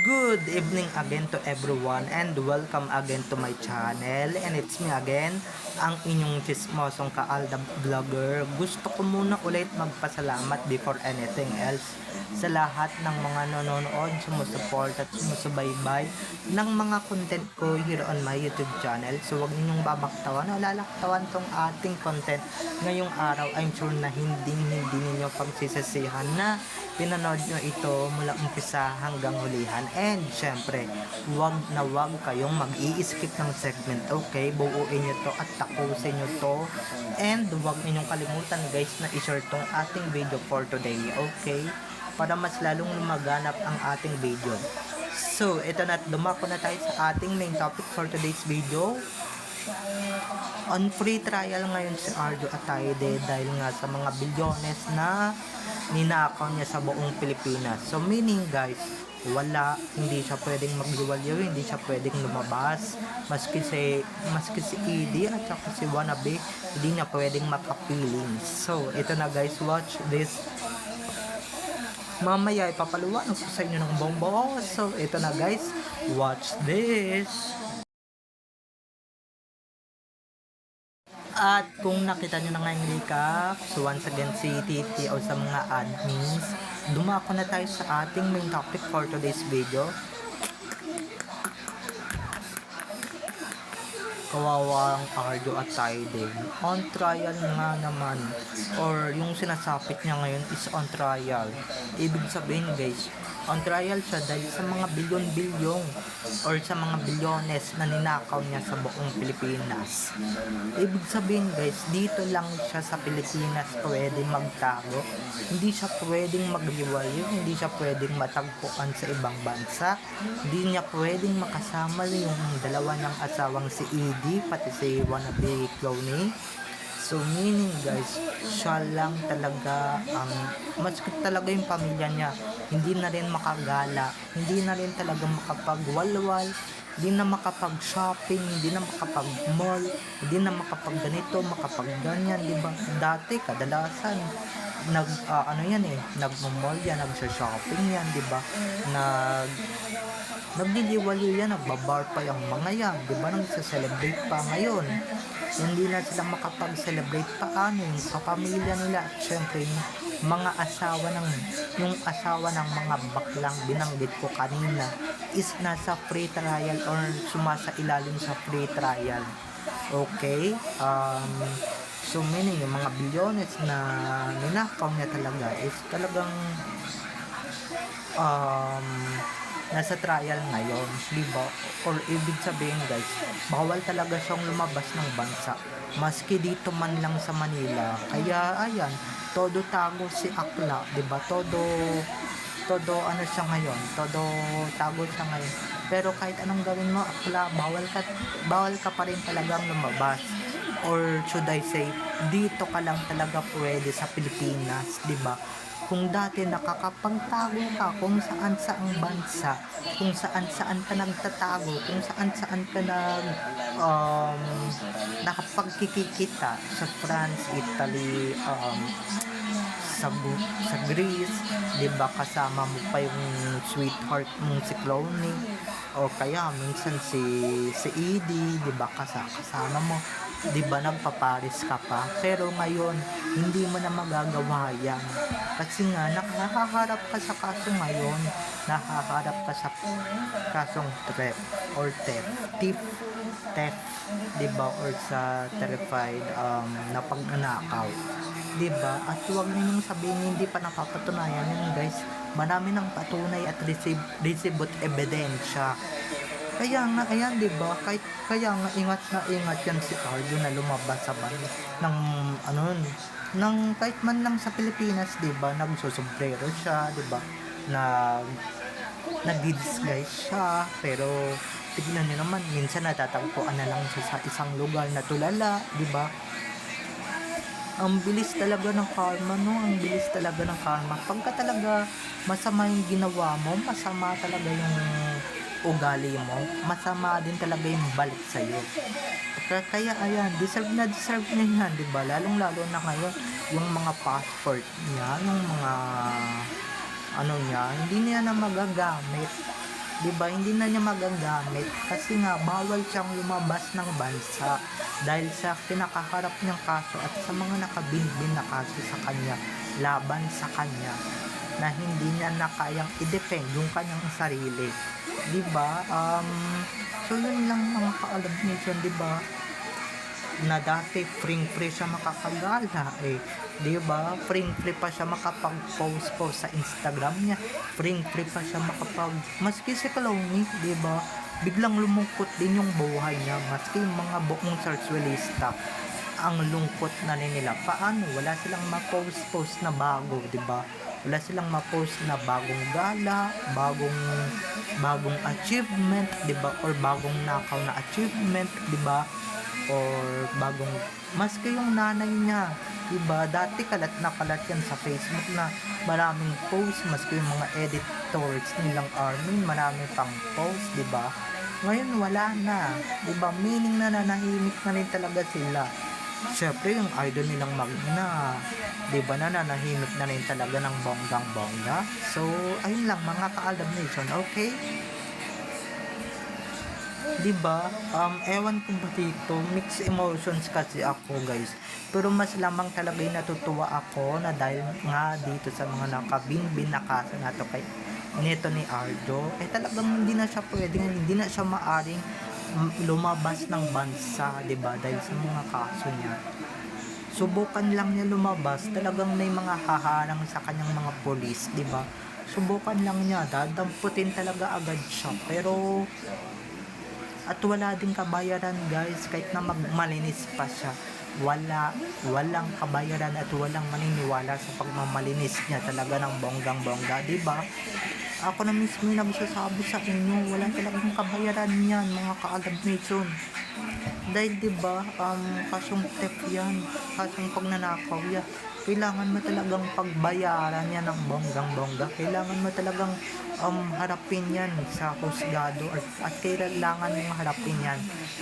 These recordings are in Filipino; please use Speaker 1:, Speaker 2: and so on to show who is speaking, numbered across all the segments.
Speaker 1: Good evening again to everyone and welcome again to my channel, and it's me again, ang inyong chismosong kaalda vlogger. Gusto ko muna ulit magpasalamat before anything else sa lahat ng mga nanonood, sumusuport at sumusubaybay ng mga content ko here on my YouTube channel. So wag ninyong babaktawan o lalaktawan tong ating content ngayong araw. I'm sure na hindi ninyo pagsisisihan na pinanood nyo ito mula umpisa hanggang hulihan. And syempre, wag na wag kayong mag-i-skip ng segment, okay? Buuin nyo to at tapusin nyo to. And wag ninyong kalimutan guys na i-share tong ating video for today, okay? Para mas lalong lumaganap ang ating video. So, ito na, dumako na tayo sa ating main topic for today's video. On free trial ngayon si Arjo Atayde dahil nga sa mga bilyones na ninakaw niya sa buong Pilipinas. So meaning guys, hindi siya pwedeng magliwaliw, hindi siya pwedeng lumabas, maski si ED at saka si Wannabe, hindi niya pwedeng makapiling. So ito na guys, watch this. Mamaya ipapaluwanan ko sa inyo ng bombo. So ito na guys, watch this. At kung nakita nyo na nga yung recap, so once again si Titi o sa mga admins, dumako na tayo sa ating main topic for today's video. Kawawang Arjo Atayde on trial nga naman, or yung sinasapit niya ngayon is on trial. Ibig sabihin guys, on trial siya dahil sa mga bilyon-bilyong or sa mga bilyones na ninakaw niya sa buong Pilipinas. Ibig sabihin guys, dito lang siya sa Pilipinas pwedeng magtago, hindi siya pwedeng magliwaliw, hindi siya pwedeng matagpuan sa ibang bansa, hindi niya pwedeng makasama yung dalawa niyang asawang si ED pati si Wannabe Cloney. So meaning guys, siya lang talaga ang maski talaga yung pamilya niya, hindi na rin makagala, hindi na rin talaga makapagwalwal, hindi na makapag-shopping, hindi na makapag-mall, hindi na makapag-ganito, makapag-ganyan, di ba? Dati kadalasan nagmo-mall yan, nag-shopping yan, di ba? Nagliliwaliw yan, nagbabar pa yung mga yan, di ba? Nagsa-celebrate pa ngayon. Hindi na sila makapag-celebrate pa yung kapamilya nila. Siyempre, yung asawa ng mga baklang binanggit ko kanina is nasa free trial or sumasailalim sa free trial. Okay? So meaning yung mga bilyones na ninakaw niya talaga is talagang nasa trial ngayon, di ba? Or ibig sabihin guys, bawal talaga siyang lumabas ng bansa, maski dito man lang sa Manila. Kaya ayan, todo tago si Akla, di ba? Todo ano siya ngayon, todo tago siya ngayon. Pero kahit anong gawin mo, Akla, bawal ka pa rin talagang lumabas. Or should I say, dito ka lang talaga pwede sa Pilipinas, di ba? Kung dati nakakapagtago ka kung saan-saang bansa, kung saan-saan ka nagtatago, kung saan-saan ka nakapagkikita sa France, Italy, sa Greece, di ba, kasama mo pa yung sweetheart mong si Cloney, o kaya minsan si ED, di ba, kasama mo, di ba, nagpaparis ka pa. Pero ngayon hindi mo na magagawa yan kasi nga nakaharap ka sa kaso ngayon, nakaharap ka sa kasong theft, di ba, or sa terrified na pagnanakaw, di ba? At huwag ninyong sabihin hindi pa napapatunayan yun guys, marami ng patunay at receipt ebidensya. Kaya nga, ayan, di ba? Kaya nga, ingat yan si Arjo na lumabas sa ng kahit man lang sa Pilipinas, di ba? Nagsusumbrero siya, di ba? Nag-disguise siya, pero tignan niyo naman, minsan natatagpuan na lang siya sa isang lugar na tulala, di ba? Ang bilis talaga ng karma, no? Ang bilis talaga ng karma. Pagka talaga masama yung ginawa mo, masama talaga yung ugali mo, masama din talaga yung balik sa'yo. Kaya ayan, deserve niya yan, di ba? Lalong lalo na ngayon, yung mga passport niya, yung mga ano niya, hindi niya na magagamit. 'Di ba? Hindi na niya magagamit kasi nga bawal siyang lumabas ng bansa dahil sa kinakaharap niyang kaso at sa mga nakabinbin na kaso sa kanya laban sa kanya na hindi niya na kayang i-defend yung kanyang sarili. 'Di ba? So yun lang mga ka-Alab Nation, 'di ba? Na dati free siya makakagala di ba? Free pa siya makapag-post sa Instagram niya, free pa siya maski si Clooney, di ba? Biglang lumungkot din yung buhay niya, maski yung mga buong sarsuelista ang lungkot na nila. Paano wala silang ma-post na bago, di ba? Wala silang ma-post na bagong gala, bagong achievement, di ba? Or bagong nakaw na achievement, di ba? Or bagong, maski yung nanay niya, diba, dati kalat na kalat yan sa Facebook na maraming post, maski yung mga editors nilang Armin, maraming pang post, diba, ngayon wala na, diba, meaning na nanahimik na rin talaga sila. Syempre yung idol nilang Magna, diba, nanahimik na rin talaga ng bonggang bongga. So ayun lang mga ka-Alab Nation, okay? Diba? Ewan ko ba dito, mixed emotions kasi ako guys. Pero mas lamang talaga yung natutuwa ako na dahil nga dito sa mga nakabinbin na kaso na to kay nito ni Arjo, talagang hindi na siya pwedeng, hindi na siya maaring lumabas ng bansa, diba? Dahil sa mga kaso niya. Subukan lang niya lumabas, talagang may mga haharang sa kanyang mga polis, diba? Subukan lang niya, dadamputin talaga agad siya. Pero at wala din kabayaran guys, kahit na magmalinis pa siya, walang kabayaran at walang maniniwala sa pagmamalinis niya talaga ng bonggang bongga, diba? Ako na mismo yung nagsasabi sa inyo, wala talagang kabayaran yan mga ka-Alab Nation. Dahil diba, kasong theft yan, kasong pagnanakaw yan, kailangan mo talagang pagbayaran yan ng bonggang bongga, kailangan mo talagang harapin yan sa husgado at kailangan mo harapin yan,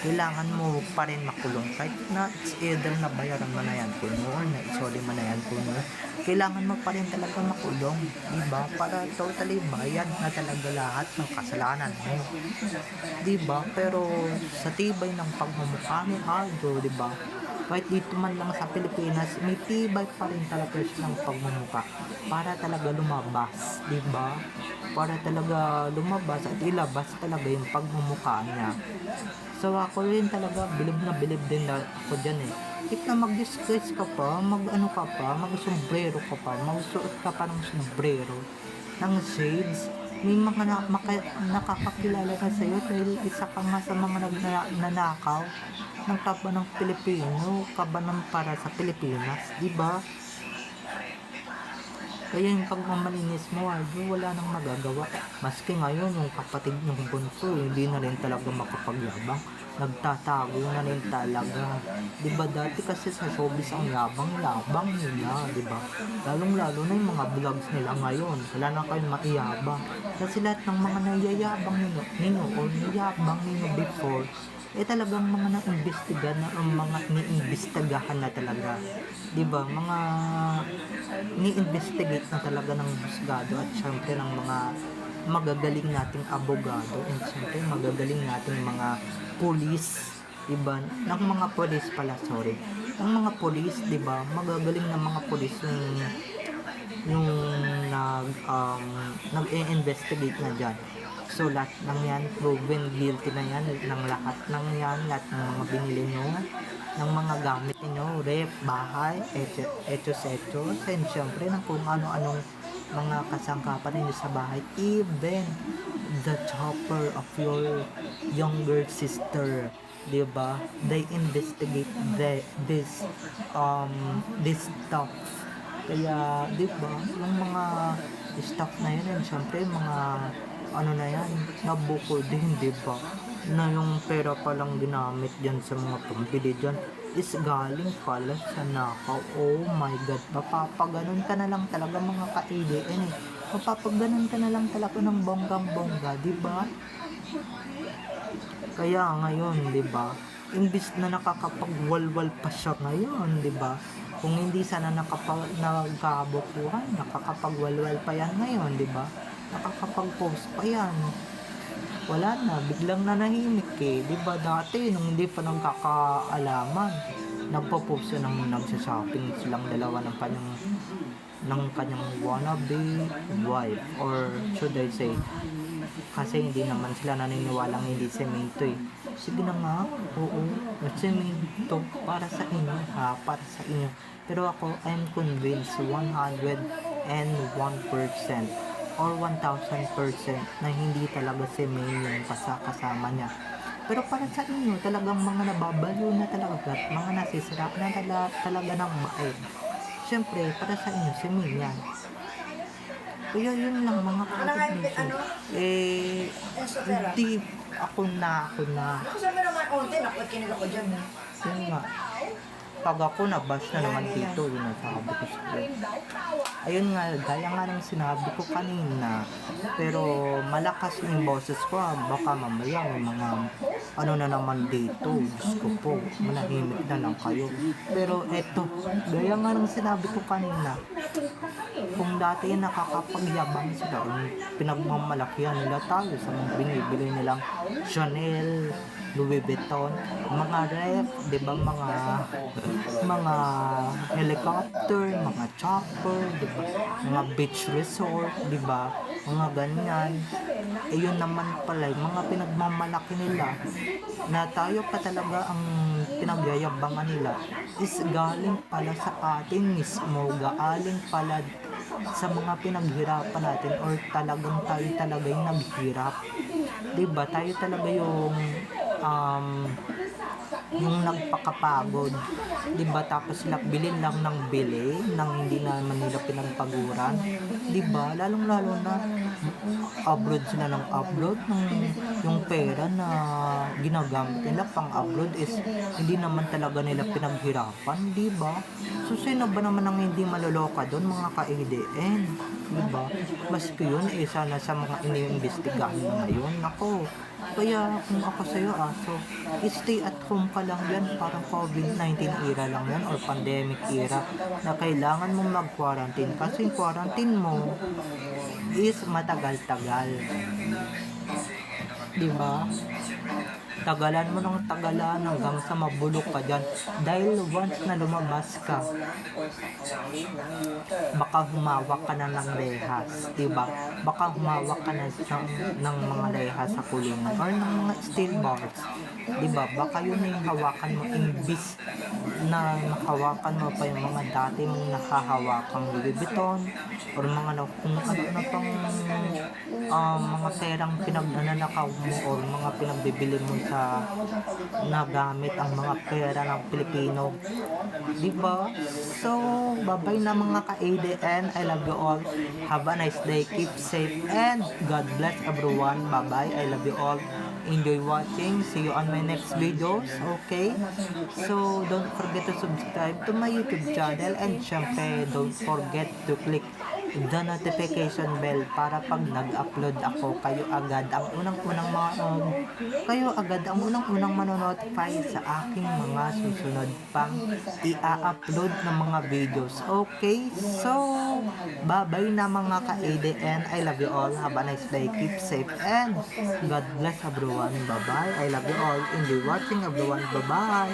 Speaker 1: kailangan mo pa rin makulong kahit na it's either na bayaran mo na yan kuno or na isoli mo na yan kuno, kailangan mo pa rin talaga makulong, diba, para totally bayad na talaga lahat ng kasalanan mo, diba? Pero sa tibay ng pagmumukha ni Aldo, diba, kahit dito man lang sa Pilipinas, may tibay pa rin talaga silang pagmumukha para talaga lumabas, diba? Para talaga lumabas at ilabas talaga yung pagmumukha niya. So ako rin talaga, bilib na bilib din na ako dyan If na mag-disguise ka pa, mag-sombrero ka pa, magsuot ka pa ng sombrero, ng shades, may mga nakakakilala ka sa'yo dahil isa ka nga sa mga nanakaw ng kaba ng Pilipino, kaba ng para sa Pilipinas, di ba? Kaya yung pagmamalinis mo, wala nang magagawa. Maski ngayon, yung kapatid ng bunso, hindi na rin talaga makapagyabang. Nagtatago na rin talaga. Diba dati kasi sa showbiz ang yabang nila, diba? Lalong-lalo na yung mga vlogs nila ngayon. Wala na kayong maiyabang. Kasi lahat ng mga nayayabang ninyo or nayabang ninyo before, talagang mga na-imbestigahan na mga ni-imbestigahan na talaga. Diba? Mga ni-investigate na talaga ng husgado at syempre ng mga magagaling nating abogado and syempre magagaling nating mga police, diba? Ng mga police pala, sorry. Ng mga police, diba? Magagaling na mga police yung nag-i-investigate na dyan. So, lahat ng yan, proven guilty na yan, ng lahat ng yan, lahat ng mga binili nyo, ng mga gamit nyo, rep, bahay, etos, and syempre, ng kung ano-anong mga kasangkapan ninyo sa bahay, even the chopper of your younger sister, diba? They investigate this stuff. Kaya, diba, yung mga stuff na yun, syempre, mga ano na yan, nabuko din, diba? Na yung pera palang ginamit dyan sa mga pambili dyan is galing pala sa nakaw. Oh my God, mapapaganon ka na lang talaga mga ka-ADN mapapaganon ka na lang talaga ng bonggang-bongga, diba? Kaya ngayon, diba, imbis na nakakapagwalwal pa siya ngayon, diba? Kung hindi sana nagkabukuhan, nakakapagwalwal pa yan ngayon, diba? Nakakapag-post pa yan. wala na, biglang nanahimik eh. Di ba dati, nung hindi pa nang kakaalaman, nagpo-post siya ng nagsashopping silang dalawa ng kanyang wannabe wife, or should I say, kasi hindi naman sila naniniwalang hindi semento eh. Sige na nga, oo, semento para sa inyo ha, para sa inyo. Pero ako, I'm convinced 101% or 1000% na hindi talaga semento yung kasama niya. Pero para sa inyo, talagang mga nababaliw na talaga at mga nasisira na talaga ng bait. Siyempre, para sa inyo, semento yan. Kaya yun lang mga kapatid. Hindi ako na.
Speaker 2: Ako sabi naman, onte, nakuha kinig ako dyan.
Speaker 1: Yun nga. Pag ako nabash na naman dito, yun ang sabi ko sa iyo. Ayun nga, gaya nga ng sinabi ko kanina. Pero malakas yung boses ko, baka mamaya may mga ano na naman dito. Diyos ko po, manahimik na lang kayo. Pero eto, gaya nga ng sinabi ko kanina, kung dati nakakapagyabang sila, pinagmamalakihan nila tayo sa mga binibili nilang Chanel, Louis Vuitton, mga ref, di ba, mga helicopter, mga chopper, di ba, mga beach resort, di ba, mga ganyan. Eh yun naman pala, yung mga pinagmamalaki nila, na tayo pa talaga ang pinagyayabangan nila, is galing pala sa atin mismo, galing pala sa mga pinaghirapan natin, or talagang tayo talaga yung naghirap. Diba? Tayo talaga yung nagpakapagod. Diba? Tapos sila bilhin lang ng bili, nang hindi naman nila pinagpaguran. Diba? Lalong-lalo na upload sila ng upload yung pera na ginagamit nila pang upload is hindi naman talaga nila pinaghirapan, diba? So sino ba naman ang hindi maloloka doon, mga ka-ADN, diba? Maski yun, sana sa mga iniimbestigahan ngayon, ako. Kaya kung ako sa'yo, so stay at home ka lang yan, parang COVID-19 era lang yan, or pandemic era, na kailangan mong mag-quarantine, kasi quarantine mo is matagal-tagal, diba? Tagalan mo ng tagalan hanggang sa mabulok ka dyan. Dahil once na lumabas ka, baka humawak ka na ng rehas, diba? Baka humawak ka na ng mga rehas sa kulungan or ng mga steel bars, diba? Baka yun na yung hawakan mo, imbis na nakahawakan mo pa yung mga dati mong nakahawakang Louis Vuitton or mga kung ano pang mga perang pinagnanakaw mo or mga pinagbibili mo sa nagamit ang mga pera ng Pilipino, diba? So bye-bye na mga ka-ADN, I love you all, have a nice day, keep safe, and God bless everyone. Bye-bye, I love you all, enjoy watching, see you on my next videos, okay? So don't forget to subscribe to my YouTube channel, and syempre don't forget to click the notification bell para pag nag-upload ako, kayo agad ang unang manonotify sa aking mga susunod pang i-upload ng mga videos. Okay, so bye-bye na mga ka-ADN, I love you all, have a nice day, keep safe, and God bless everyone. Bye-bye, I love you all, enjoy watching everyone, bye-bye.